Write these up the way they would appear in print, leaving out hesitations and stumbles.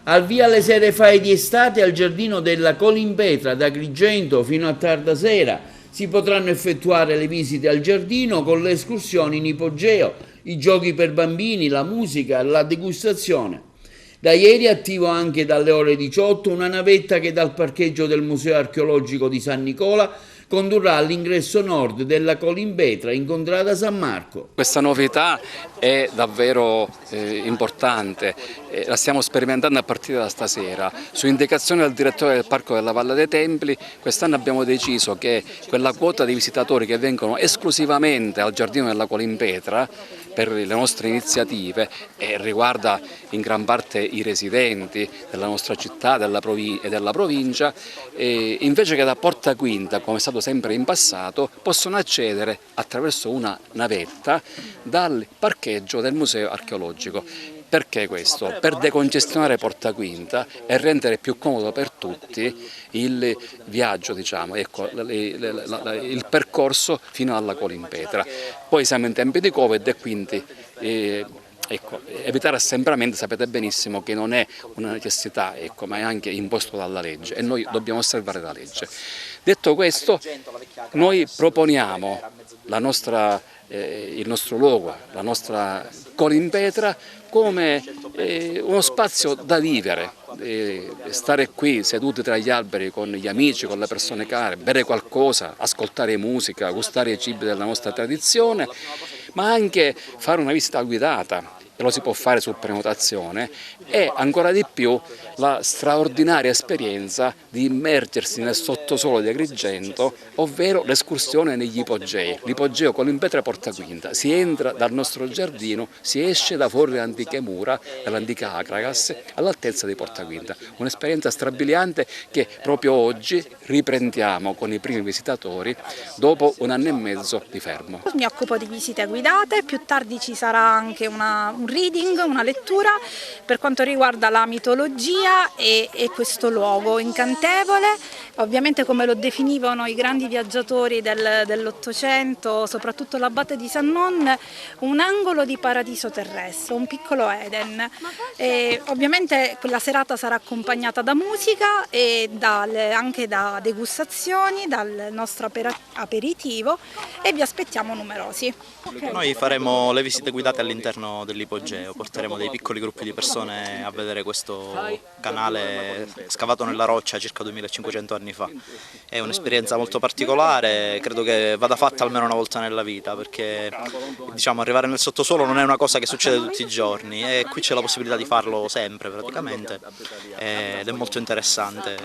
Al via le sere fai di estate al giardino della Colimpetra da Agrigento fino a tarda sera. Si potranno effettuare le visite al giardino con le escursioni in ipogeo, i giochi per bambini, la musica, la degustazione. Da ieri è attivo anche dalle ore 18 una navetta che dal parcheggio del Museo Archeologico di San Nicola condurrà all'ingresso nord della Colimpetra in contrada San Marco. Questa novità è davvero importante, la stiamo sperimentando a partire da stasera. Su indicazione del direttore del Parco della Valle dei Templi, quest'anno abbiamo deciso che quella quota di visitatori che vengono esclusivamente al Giardino della Colimpetra per le nostre iniziative e riguarda in gran parte i residenti della nostra città e della provincia, invece che da Porta Quinta, come è stato sempre in passato, possono accedere attraverso una navetta dal parcheggio del Museo Archeologico. Perché questo? Per decongestionare Porta Quinta e rendere più comodo per tutti il viaggio, diciamo, ecco, il percorso fino alla Colimpetra. Poi siamo in tempi di Covid e quindi ecco, evitare assembramenti sapete benissimo che non è una necessità, ecco, ma è anche imposto dalla legge e noi dobbiamo osservare la legge. Detto questo, noi proponiamo il nostro luogo, la nostra Colimpetra come uno spazio da vivere, stare qui seduti tra gli alberi con gli amici, con le persone care, bere qualcosa, ascoltare musica, gustare i cibi della nostra tradizione, ma anche fare una visita guidata, che lo si può fare su prenotazione, e ancora di più la straordinaria esperienza di immergersi nel sottosuolo di Agrigento, ovvero l'escursione negli ipogei. L'ipogeo Colimpetra Porta Quinta, si entra dal nostro giardino, si esce da fuori le antiche mura, dall'antica Acragas, all'altezza di Porta Quinta. Un'esperienza strabiliante che proprio oggi riprendiamo con i primi visitatori dopo 1 anno e mezzo di fermo. Mi occupo di visite guidate, più tardi ci sarà anche un reading, una lettura per quanto riguarda la mitologia e questo luogo incantevole, ovviamente come lo definivano i grandi viaggiatori dell'Ottocento, soprattutto l'abate di San Non, un angolo di paradiso terrestre, un piccolo Eden. E ovviamente la serata sarà accompagnata da musica e anche da degustazioni, dal nostro aperitivo, e vi aspettiamo numerosi. Noi faremo le visite guidate all'interno dell'ipogeo, porteremo dei piccoli gruppi di persone a vedere questo canale scavato nella roccia circa 2500 anni fa. È un'esperienza molto particolare, credo che vada fatta almeno una volta nella vita, perché diciamo, arrivare nel sottosuolo non è una cosa che succede tutti i giorni e qui c'è la possibilità di farlo sempre praticamente ed è molto interessante.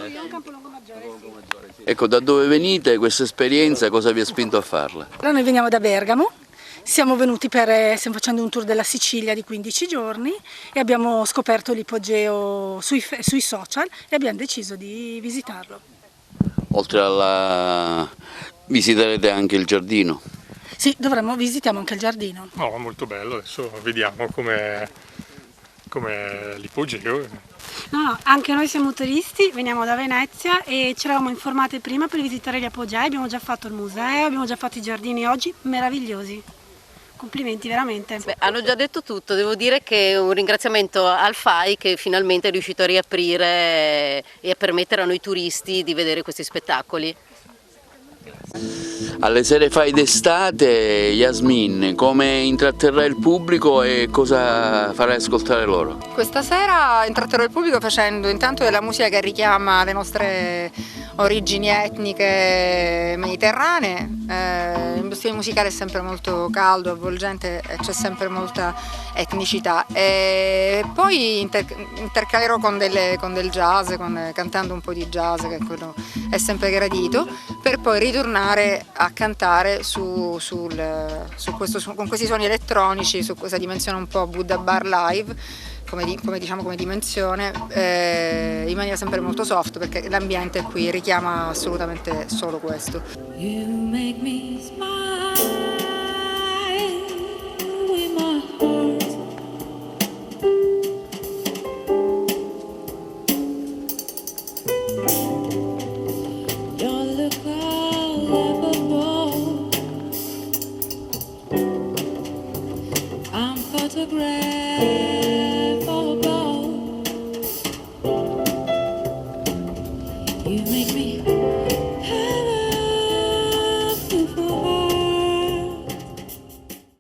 Ecco, da dove venite questa esperienza, cosa vi ha spinto a farla? Allora, noi veniamo da Bergamo, stiamo facendo un tour della Sicilia di 15 giorni e abbiamo scoperto l'ipogeo sui social e abbiamo deciso di visitarlo. Oltre alla... visiterete anche il giardino? Sì, visitiamo anche il giardino. No, molto bello, adesso vediamo com'è l'ipogeo. No, anche noi siamo turisti, veniamo da Venezia e ci eravamo informate prima per visitare gli apogei, abbiamo già fatto il museo, abbiamo già fatto i giardini oggi, meravigliosi. Complimenti veramente. Beh, hanno già detto tutto, devo dire che un ringraziamento al FAI che finalmente è riuscito a riaprire e a permettere a noi turisti di vedere questi spettacoli. Alle sere fai d'estate, Yasmin, come intratterrai il pubblico e cosa farai ascoltare loro? Questa sera intratterrò il pubblico facendo intanto della musica che richiama le nostre origini etniche mediterranee. Lo stile musicale è sempre molto caldo, avvolgente e c'è sempre molta etnicità. E poi intercalerò con del jazz, cantando un po' di jazz, che quello è sempre gradito, per poi ritornare a cantare con questi suoni elettronici, su questa dimensione un po' Buddha Bar Live, come dimensione, in maniera sempre molto soft, perché l'ambiente qui richiama assolutamente solo questo. You make me smile with my heart. You're the cloud above. I'm photographed. make